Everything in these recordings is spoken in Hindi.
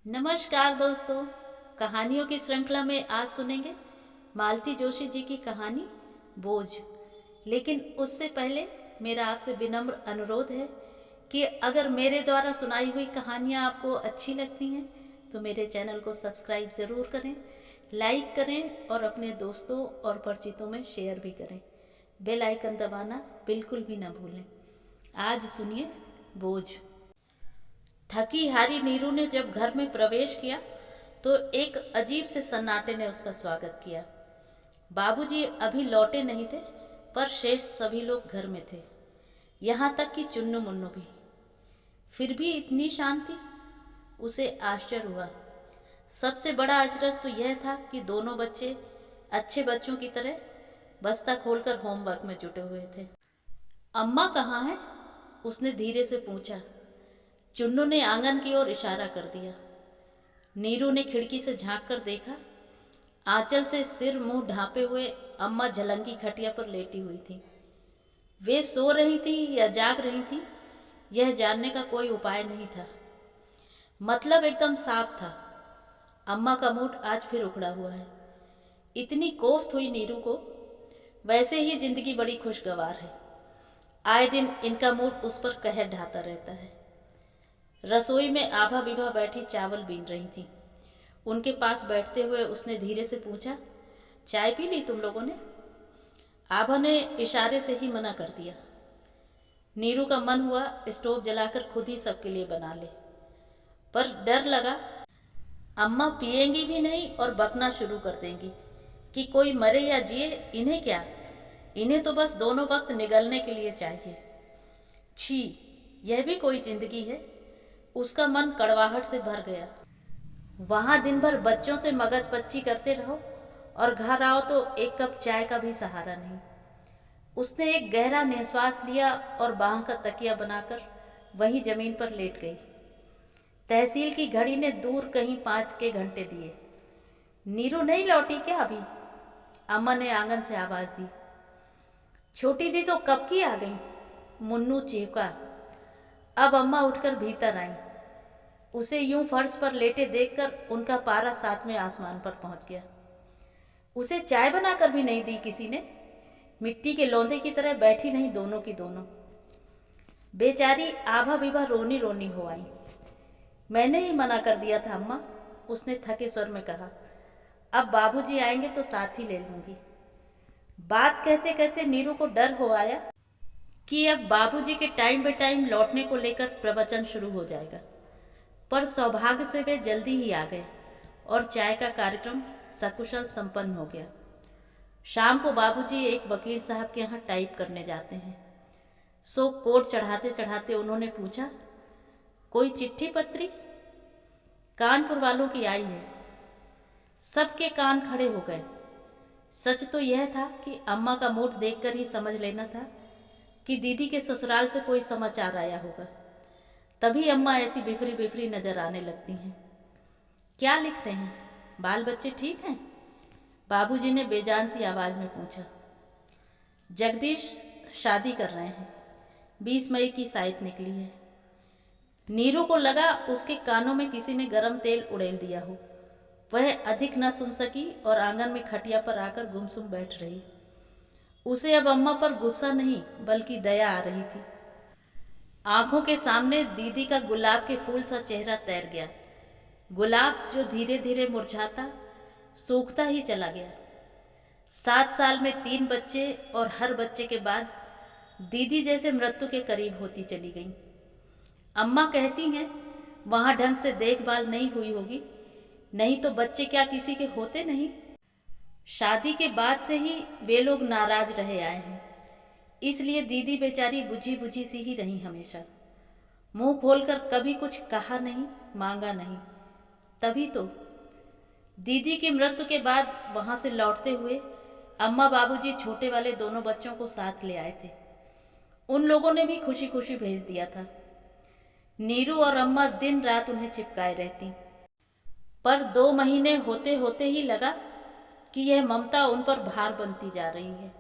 नमस्कार दोस्तों। कहानियों की श्रृंखला में आज सुनेंगे मालती जोशी जी की कहानी बोझ। लेकिन उससे पहले मेरा आपसे विनम्र अनुरोध है कि अगर मेरे द्वारा सुनाई हुई कहानियाँ आपको अच्छी लगती हैं तो मेरे चैनल को सब्सक्राइब ज़रूर करें, लाइक करें और अपने दोस्तों और परिचितों में शेयर भी करें। बेल आइकन दबाना बिल्कुल भी ना भूलें। आज सुनिए बोझ। थकी हारी नीरू ने जब घर में प्रवेश किया तो एक अजीब से सन्नाटे ने उसका स्वागत किया। बाबूजी अभी लौटे नहीं थे, पर शेष सभी लोग घर में थे, यहाँ तक कि चुन्नू मुन्नू भी। फिर भी इतनी शांति, उसे आश्चर्य हुआ। सबसे बड़ा अचरज तो यह था कि दोनों बच्चे अच्छे बच्चों की तरह बस्ता खोलकर होमवर्क में जुटे हुए थे। अम्मा कहाँ हैं? उसने धीरे से पूछा। चुन्नू ने आंगन की ओर इशारा कर दिया। नीरू ने खिड़की से झांक कर देखा। आंचल से सिर मुंह ढांपे हुए अम्मा झलंगी खटिया पर लेटी हुई थी। वे सो रही थी या जाग रही थी, यह जानने का कोई उपाय नहीं था। मतलब एकदम साफ था, अम्मा का मूड आज फिर उखड़ा हुआ है। इतनी कोफ्त हुई नीरू को। वैसे ही जिंदगी बड़ी खुशगवार है, आए दिन इनका मूड उस पर कहर ढाता रहता है। रसोई में आभा बिभा बैठी चावल बीन रही थी। उनके पास बैठते हुए उसने धीरे से पूछा, चाय पी ली तुम लोगों ने? आभा ने इशारे से ही मना कर दिया। नीरू का मन हुआ स्टोव जलाकर खुद ही सबके लिए बना ले, पर डर लगा अम्मा पिएंगी भी नहीं और बकना शुरू कर देंगी कि कोई मरे या जिए इन्हें क्या, इन्हें तो बस दोनों वक्त निगलने के लिए चाहिए। छी, यह भी कोई जिंदगी है? उसका मन कड़वाहट से भर गया। वहां दिन भर बच्चों से मगज पच्ची करते रहो और घर आओ तो एक कप चाय का भी सहारा नहीं। उसने एक गहरा निश्वास लिया और बांह का तकिया बनाकर वहीं जमीन पर लेट गई। तहसील की घड़ी ने दूर कहीं 5 के घंटे दिए। नीरू नहीं लौटी क्या अभी? अम्मा ने आंगन से आवाज दी। छोटी दी तो कब की आ गई, मुन्नू चीखा। अब अम्मा उठकर भीतर आई। उसे यूं फर्श पर लेटे देखकर उनका पारा 7वें आसमान पर पहुंच गया। उसे चाय बनाकर भी नहीं दी किसी ने। मिट्टी के लौंदे की तरह बैठी नहीं दोनों की दोनों। बेचारी आभा बिभा रोनी रोनी हो आई। मैंने ही मना कर दिया था अम्मा, उसने थके स्वर में कहा। अब बाबूजी आएंगे तो साथ ही ले लूंगी। बात कहते कहते नीरू को डर हो आया कि अब बाबूजी के टाइम बे टाइम लौटने को लेकर प्रवचन शुरू हो जाएगा। पर सौभाग्य से वे जल्दी ही आ गए और चाय का कार्यक्रम सकुशल संपन्न हो गया। शाम को बाबूजी एक वकील साहब के यहाँ टाइप करने जाते हैं। सो कोर्ट चढ़ाते चढ़ाते उन्होंने पूछा, कोई चिट्ठी पत्री? कानपुर वालों की आई है। सबके कान खड़े हो गए। सच तो यह था कि अम्मा का मूड देखकर ही समझ लेना था कि दीदी के ससुराल से कोई समाचार आया होगा। तभी अम्मा ऐसी बिफरी बिफरी नजर आने लगती हैं। क्या लिखते हैं? बाल बच्चे ठीक हैं? बाबूजी ने बेजान सी आवाज में पूछा। जगदीश शादी कर रहे हैं, 20 मई की साइट निकली है। नीरू को लगा उसके कानों में किसी ने गरम तेल उड़ेल दिया हो। वह अधिक न सुन सकी और आंगन में खटिया पर आकर गुमसुम बैठ रही। उसे अब अम्मा पर गुस्सा नहीं बल्कि दया आ रही थी। आंखों के सामने दीदी का गुलाब के फूल सा चेहरा तैर गया। गुलाब जो धीरे धीरे मुरझाता सूखता ही चला गया। 7 साल में 3 बच्चे और हर बच्चे के बाद दीदी जैसे मृत्यु के करीब होती चली गई। अम्मा कहती हैं वहां ढंग से देखभाल नहीं हुई होगी, नहीं तो बच्चे क्या किसी के होते नहीं। शादी के बाद से ही वे लोग नाराज रहे आए हैं, इसलिए दीदी बेचारी बुझी बुझी सी ही रही हमेशा। मुंह खोलकर कभी कुछ कहा नहीं, मांगा नहीं। तभी तो दीदी की मृत्यु के बाद वहां से लौटते हुए अम्मा बाबूजी छोटे वाले दोनों बच्चों को साथ ले आए थे। उन लोगों ने भी खुशी खुशी भेज दिया था। नीरू और अम्मा दिन रात उन्हें चिपकाए रहती। पर 2 महीने होते होते ही लगा कि यह ममता उन पर भार बनती जा रही है।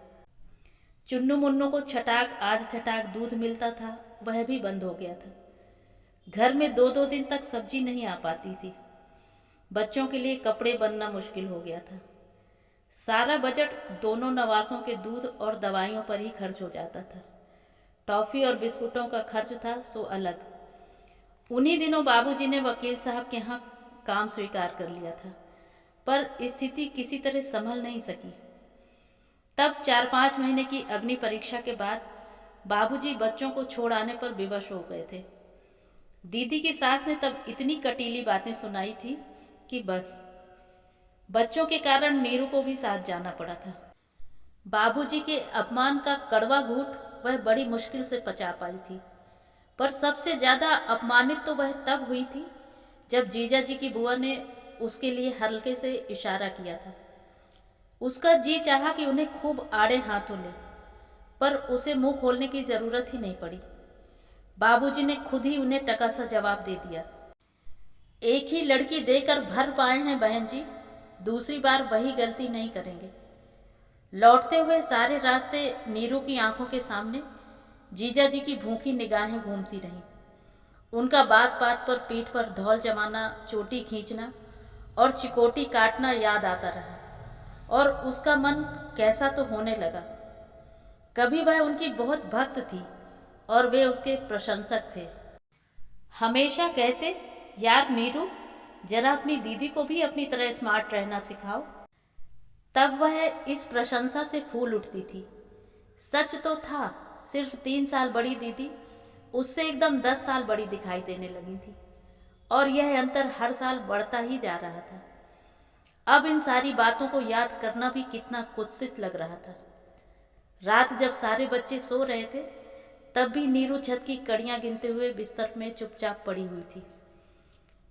चुन्नू मुन्नू को छटाक आज छटाक दूध मिलता था, वह भी बंद हो गया था। घर में 2-2 दिन तक सब्जी नहीं आ पाती थी। बच्चों के लिए कपड़े बनना मुश्किल हो गया था। सारा बजट दोनों नवासों के दूध और दवाइयों पर ही खर्च हो जाता था। टॉफ़ी और बिस्कुटों का खर्च था सो अलग। उन्हीं दिनों बाबूजी ने वकील साहब के यहाँ काम स्वीकार कर लिया था, पर स्थिति किसी तरह संभल नहीं सकी। तब 4-5 महीने की अग्नि परीक्षा के बाद बाबूजी बच्चों को छोड़ आने पर विवश हो गए थे। दीदी की सास ने तब इतनी कटीली बातें सुनाई थी कि बस। बच्चों के कारण नीरू को भी साथ जाना पड़ा था। बाबूजी के अपमान का कड़वा घूंट वह बड़ी मुश्किल से पचा पाई थी, पर सबसे ज़्यादा अपमानित तो वह तब हुई थी जब जीजा जी की बुआ ने उसके लिए हल्के से इशारा किया था। उसका जी चाहा कि उन्हें खूब आड़े हाथों ले, पर उसे मुंह खोलने की ज़रूरत ही नहीं पड़ी। बाबूजी ने खुद ही उन्हें टका सा जवाब दे दिया, एक ही लड़की देकर भर पाए हैं बहन जी, दूसरी बार वही गलती नहीं करेंगे। लौटते हुए सारे रास्ते नीरू की आंखों के सामने जीजा जी की भूखी निगाहें घूमती रहीं। उनका बात बात पर पीठ पर धौल जमाना, चोटी खींचना और चिकोटी काटना याद आता रहा, और उसका मन कैसा तो होने लगा। कभी वह उनकी बहुत भक्त थी और वे उसके प्रशंसक थे। हमेशा कहते, यार नीरू, जरा अपनी दीदी को भी अपनी तरह स्मार्ट रहना सिखाओ। तब वह इस प्रशंसा से फूल उठती थी। सच तो था, सिर्फ 3 साल बड़ी दीदी उससे एकदम 10 साल बड़ी दिखाई देने लगी थी, और यह अंतर हर साल बढ़ता ही जा रहा था। अब इन सारी बातों को याद करना भी कितना कुत्सित लग रहा था। रात जब सारे बच्चे सो रहे थे, तब भी नीरू छत की कड़ियां गिनते हुए बिस्तर में चुपचाप पड़ी हुई थी।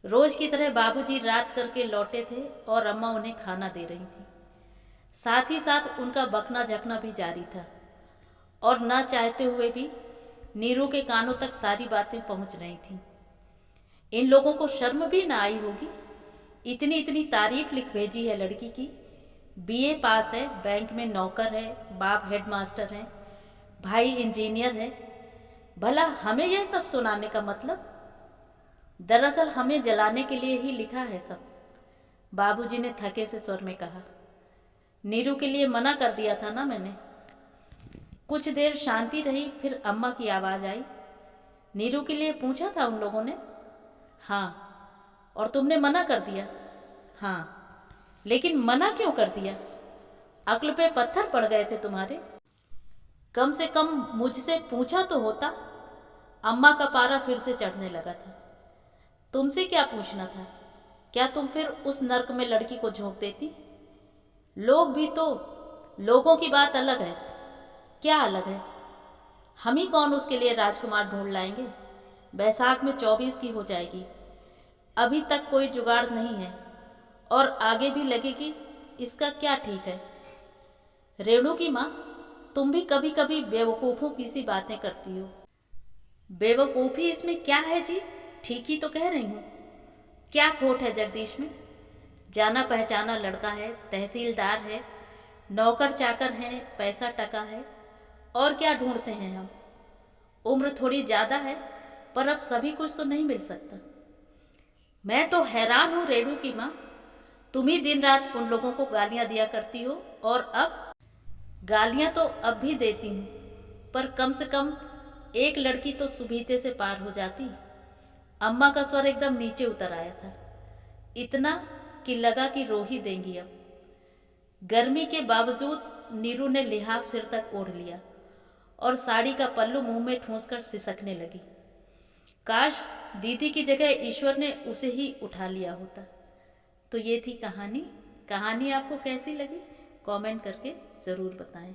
रोज की तरह बाबूजी रात करके लौटे थे और अम्मा उन्हें खाना दे रही थी। साथ ही साथ उनका बकना झकना भी जारी था, और न चाहते हुए भी नीरू के कानों तक सारी बातें पहुंच रही थीं। इन लोगों को शर्म भी ना आई होगी, इतनी इतनी तारीफ लिख भेजी है लड़की की। बीए पास है, बैंक में नौकर है, बाप हेडमास्टर है, भाई इंजीनियर है। भला हमें यह सब सुनाने का मतलब? दरअसल हमें जलाने के लिए ही लिखा है सब, बाबूजी ने थके से स्वर में कहा। नीरू के लिए मना कर दिया था ना मैंने। कुछ देर शांति रही, फिर अम्मा की आवाज़ आई, नीरू के लिए पूछा था उन लोगों ने? हाँ। और तुमने मना कर दिया? हाँ। लेकिन मना क्यों कर दिया? अक्ल पे पत्थर पड़ गए थे तुम्हारे? कम से कम मुझसे पूछा तो होता। अम्मा का पारा फिर से चढ़ने लगा था। तुमसे क्या पूछना था? क्या तुम फिर उस नर्क में लड़की को झोंक देती? लोग भी तो, लोगों की बात अलग है। क्या अलग है? हम ही कौन उसके लिए राजकुमार ढूंढ लाएंगे? बैसाख में 24 की हो जाएगी। अभी तक कोई जुगाड़ नहीं है, और आगे भी लगेगी, इसका क्या ठीक है? रेणु की माँ, तुम भी कभी कभी बेवकूफ़ों की सी बातें करती हो। बेवकूफ़ी इसमें क्या है जी? ठीक ही तो कह रही हूँ। क्या खोट है जगदीश में? जाना पहचाना लड़का है, तहसीलदार है, नौकर चाकर है, पैसा टका है, और क्या ढूंढते हैं हम? उम्र थोड़ी ज़्यादा है, पर अब सभी कुछ तो नहीं मिल सकता। मैं तो हैरान हूँ रेणु की माँ, तुम ही दिन रात उन लोगों को गालियाँ दिया करती हो, और अब? गालियाँ तो अब भी देती हूँ, पर कम से कम एक लड़की तो सुबीते से पार हो जाती। अम्मा का स्वर एकदम नीचे उतर आया था, इतना कि लगा कि रो ही देंगी अब। गर्मी के बावजूद नीरू ने लिहाफ सिर तक ओढ़ लिया और साड़ी का पल्लू मुंह में ठूंसकर सिसकने लगी। काश दीदी की जगह ईश्वर ने उसे ही उठा लिया होता। तो ये थी कहानी। कहानी आपको कैसी लगी? कमेंट करके ज़रूर बताएं।